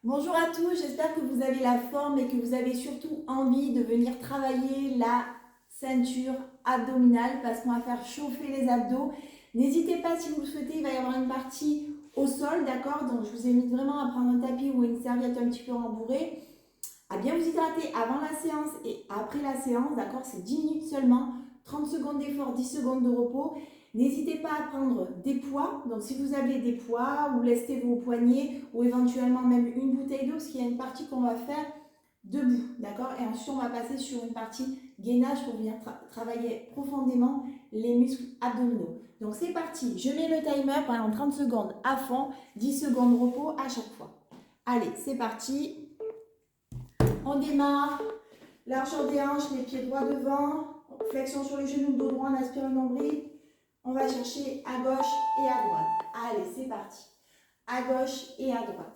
Bonjour à tous, j'espère que vous avez la forme et que vous avez surtout envie de venir travailler la ceinture abdominale parce qu'on va faire chauffer les abdos. N'hésitez pas si vous le souhaitez, il va y avoir une partie au sol, d'accord? Donc je vous invite vraiment à prendre un tapis ou une serviette un petit peu rembourrée, à bien vous hydrater avant la séance et après la séance, d'accord? C'est 10 minutes seulement, 30 secondes d'effort, 10 secondes de repos. N'hésitez pas à prendre des poids, donc si vous avez des poids, ou lestez vos poignets, ou éventuellement même une bouteille d'eau, parce qu'il y a une partie qu'on va faire debout, d'accord? Et ensuite on va passer sur une partie gainage pour venir travailler profondément les muscles abdominaux. Donc c'est parti, je mets le timer pendant 30 secondes à fond, 10 secondes de repos à chaque fois. Allez, c'est parti. On démarre, largeur des hanches, les pieds droits devant, flexion sur les genoux, dos droit, on aspire le nombril. On va chercher à gauche et à droite. Allez, c'est parti. À gauche et à droite.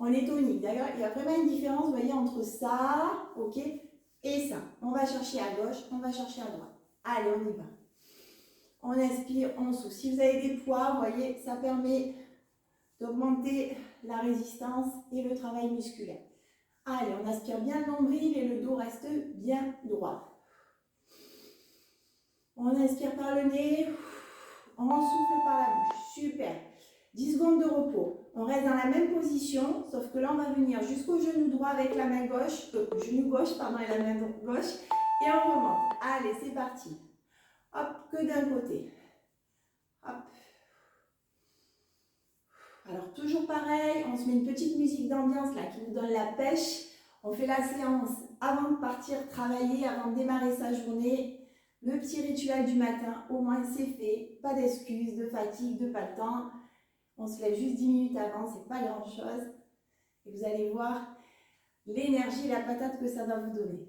On est tonique. D'ailleurs, il y a vraiment une différence, vous voyez, entre ça, ok, et ça. On va chercher à gauche, on va chercher à droite. Allez, on y va. On inspire, on souffle. Si vous avez des poids, vous voyez, ça permet d'augmenter la résistance et le travail musculaire. Allez, on aspire bien le nombril et le dos reste bien droit. On inspire par le nez, on souffle par la bouche. Super. 10 secondes de repos. On reste dans la même position, sauf que là, on va venir jusqu'au genou droit avec la main gauche, genou gauche, pardon, et la main gauche, et on remonte. Allez, c'est parti. Hop, que d'un côté. Hop. Alors, toujours pareil, on se met une petite musique d'ambiance là qui nous donne la pêche. On fait la séance avant de partir travailler, avant de démarrer sa journée. Le petit rituel du matin, au moins c'est fait. Pas d'excuses, de fatigue, de pas de temps. On se lève juste 10 minutes avant, c'est pas grand chose. Et vous allez voir l'énergie et la patate que ça va vous donner.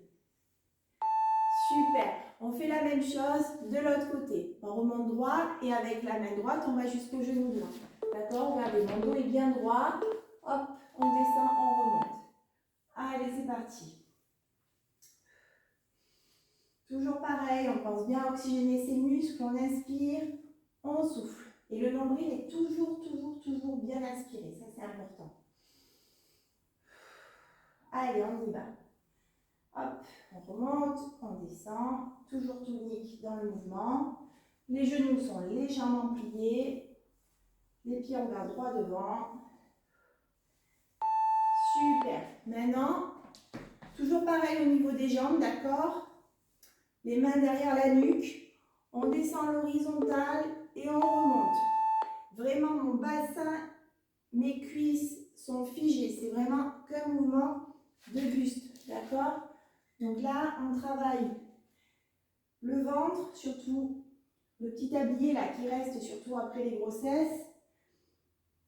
Super. On fait la même chose de l'autre côté. On remonte droit et avec la main droite, on va jusqu'au genou droit. D'accord? Regardez, mon dos est bien droit. Hop, on descend, on remonte. Allez, c'est parti. Toujours pareil, on pense bien à oxygéner ses muscles. On inspire, on souffle. Et le nombril est toujours bien aspiré. Ça, c'est important. Allez, on y va. Hop, on remonte, on descend, toujours tonique dans le mouvement. Les genoux sont légèrement pliés. Les pieds en garde droit devant. Super. Maintenant, toujours pareil au niveau des jambes, d'accord? Les mains derrière la nuque. On descend l'horizontale et on remonte. Vraiment, mon bassin, mes cuisses sont figées. C'est vraiment qu'un mouvement de buste, d'accord? Donc là, on travaille le ventre, surtout le petit tablier là qui reste, surtout après les grossesses,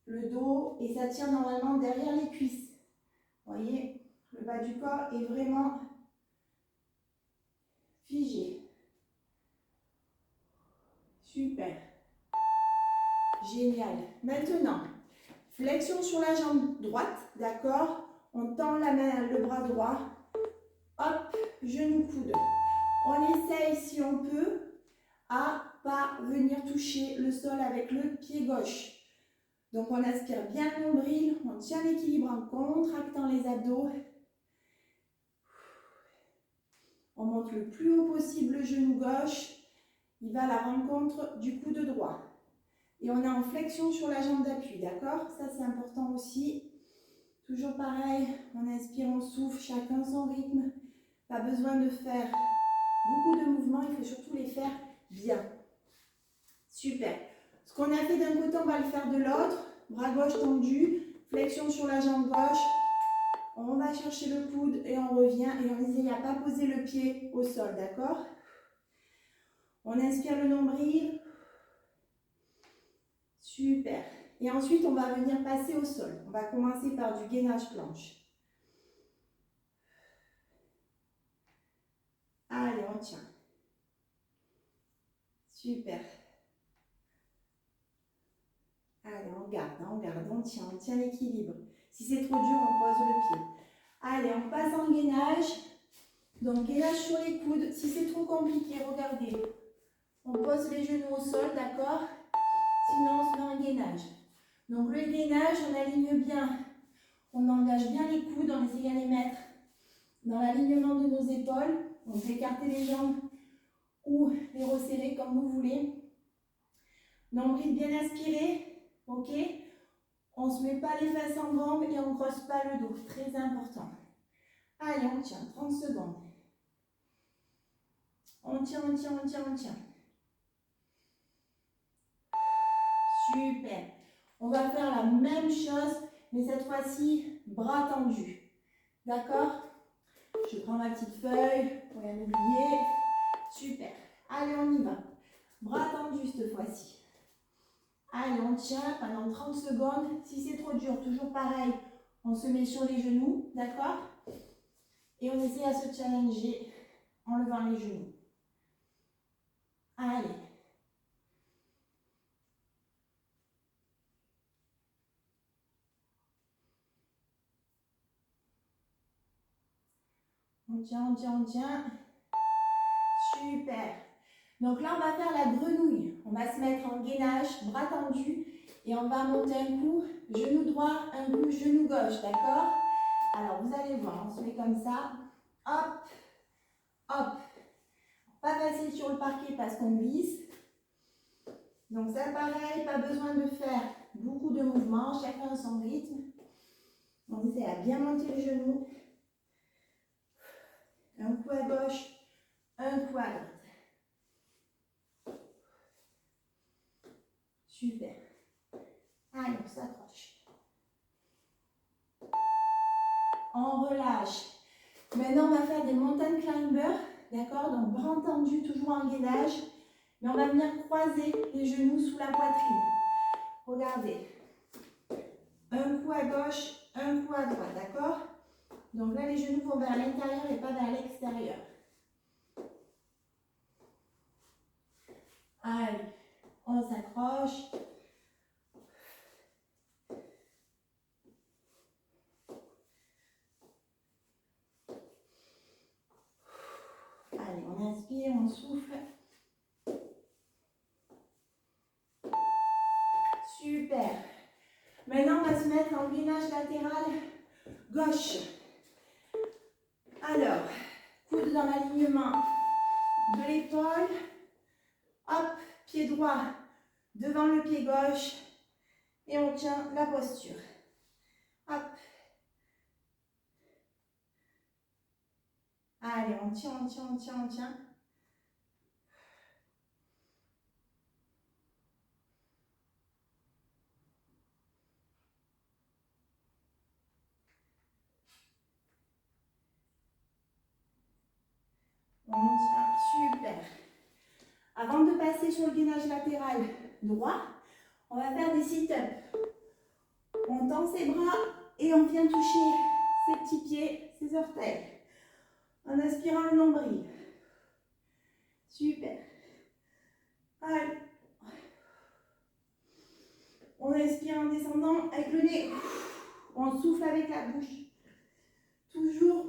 le dos, et ça tient normalement derrière les cuisses. Vous voyez, le bas du corps est vraiment figé. Super. Génial. Maintenant, flexion sur la jambe droite, d'accord? On tend la main, le bras droit. Hop, genou coude. On essaye, si on peut, à pas venir toucher le sol avec le pied gauche. Donc on aspire bien le nombril, on tient l'équilibre en contractant les abdos. On monte le plus haut possible le genou gauche. Il va à la rencontre du coude droit. Et on est en flexion sur la jambe d'appui, d'accord? Ça c'est important aussi. Toujours pareil, on inspire, on souffle, chacun son rythme. Pas besoin de faire beaucoup de mouvements, il faut surtout les faire bien. Super. Ce qu'on a fait d'un côté, on va le faire de l'autre. Bras gauche tendu, flexion sur la jambe gauche. On va chercher le coude et on revient. Et on essaye à ne pas poser le pied au sol, d'accord? On inspire le nombril. Super. Et ensuite, on va venir passer au sol. On va commencer par du gainage planche. Allez, on tient. Super. Allez, on garde, on tient l'équilibre. Si c'est trop dur, on pose le pied. Allez, on passe en gainage. Donc, gainage sur les coudes. Si c'est trop compliqué, regardez. On pose les genoux au sol, d'accord? Sinon, on se met en gainage. Donc, le gainage, on aligne bien. On engage bien les coudes, on essaie de les mettre dans l'alignement de nos épaules. On peut écarter les jambes ou les resserrer comme vous voulez. Nombril bien aspiré, ok. On ne se met pas les fesses en bombe et on ne crosse pas le dos, très important. Allez, on tient, 30 secondes. On tient, on tient, on tient, on tient. Super. On va faire la même chose, mais cette fois-ci, bras tendus. D'accord? Je prends ma petite feuille pour rien oublier. Super. Allez, on y va. Bras tendus cette fois-ci. Allez, on tient pendant 30 secondes. Si c'est trop dur, toujours pareil, on se met sur les genoux. D'accord? Et on essaie à se challenger en levant les genoux. Allez. On tient, on tient, on tient. Super. Donc là, on va faire la grenouille. On va se mettre en gainage, bras tendus. Et on va monter un coup, genou droit, un coup, genou gauche. D'accord? Alors, vous allez voir, on se met comme ça. Hop, hop. Pas facile sur le parquet parce qu'on glisse. Donc ça, pareil, pas besoin de faire beaucoup de mouvements. Chacun son rythme. On essaie à bien monter le genou. Un coup à gauche, un coup à droite. Super. Allez, on s'accroche. On relâche. Maintenant, on va faire des mountain climbers. D'accord? Donc, bras tendus, toujours en gainage. Mais on va venir croiser les genoux sous la poitrine. Regardez. Un coup à gauche, un coup à droite. D'accord? Donc là, les genoux vont vers l'intérieur et pas vers l'extérieur. Allez, on s'accroche. Allez, on inspire, on souffle. Super. Maintenant, on va se mettre en gainage latéral gauche. Alors, coude dans l'alignement de l'épaule. Hop, pied droit devant le pied gauche. Et on tient la posture. Hop. Allez, on tient, on tient, on tient, on tient. On tient, super. Avant de passer sur le gainage latéral droit, on va faire des sit-ups. On tend ses bras et on vient toucher ses petits pieds, ses orteils. En aspirant le nombril. Super. Allez. On inspire en descendant avec le nez. On souffle avec la bouche. Toujours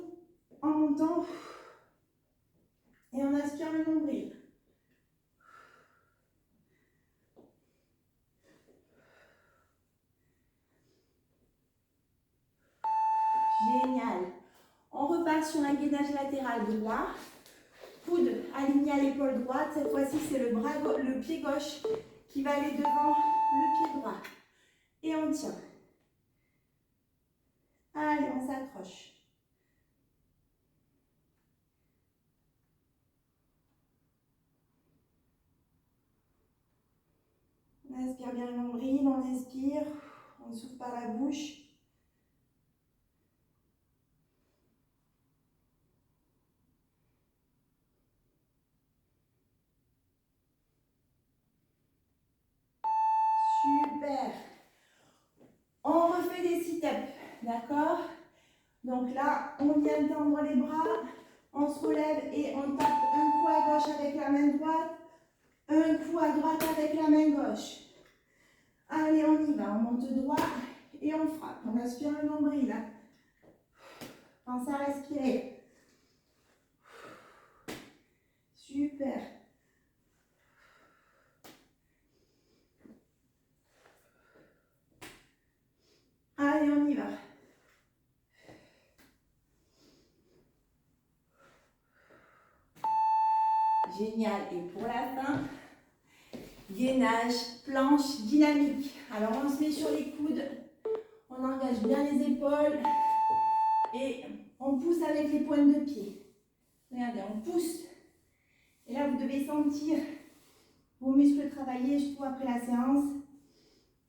en montant. Et on aspire le nombril. Génial. On repart sur un gainage latéral droit. Coude aligné à l'épaule droite. Cette fois-ci, c'est le pied gauche qui va aller devant le pied droit. Et on tient. Allez, on s'accroche. On inspire bien le nombril, on inspire, on souffle par la bouche. Super. On refait des sit-ups, d'accord? Donc là, on vient tendre les bras, on se relève et on tape un coup à gauche avec la main droite, un coup à droite avec la main gauche. Allez, on y va, on monte droit et on frappe. On aspire le nombril, là. Pensez à respirer. Super. Allez, on y va. génial. Et pour la fin, gainage, planche dynamique. Alors on se met sur les coudes, on engage bien les épaules et on pousse avec les pointes de pied. Regardez, on pousse. Et là, vous devez sentir vos muscles travailler, surtout après la séance.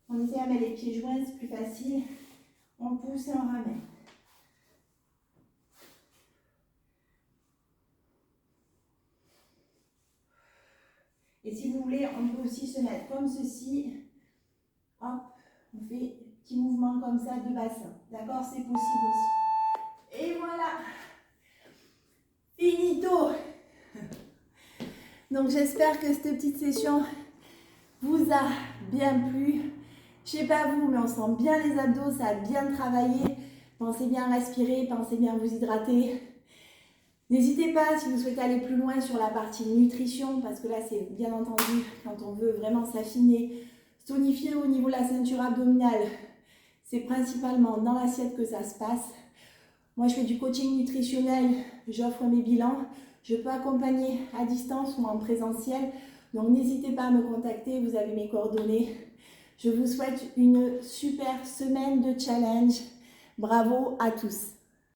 On essaie de mettre les pieds joints, c'est plus facile. On pousse et on ramène. Et si vous voulez, on peut aussi se mettre comme ceci. Hop, on fait un petit mouvement comme ça de bassin. D'accord, c'est possible aussi. Et voilà. Finito. Donc j'espère que cette petite session vous a bien plu. Je sais pas vous, mais on sent bien les abdos, ça a bien travaillé. Pensez bien à respirer, pensez bien à vous hydrater. N'hésitez pas si vous souhaitez aller plus loin sur la partie nutrition, parce que là c'est bien entendu quand on veut vraiment s'affiner, se tonifier au niveau de la ceinture abdominale. C'est principalement dans l'assiette que ça se passe. Moi je fais du coaching nutritionnel, j'offre mes bilans. Je peux accompagner à distance ou en présentiel. Donc n'hésitez pas à me contacter, vous avez mes coordonnées. Je vous souhaite une super semaine de challenge. Bravo à tous.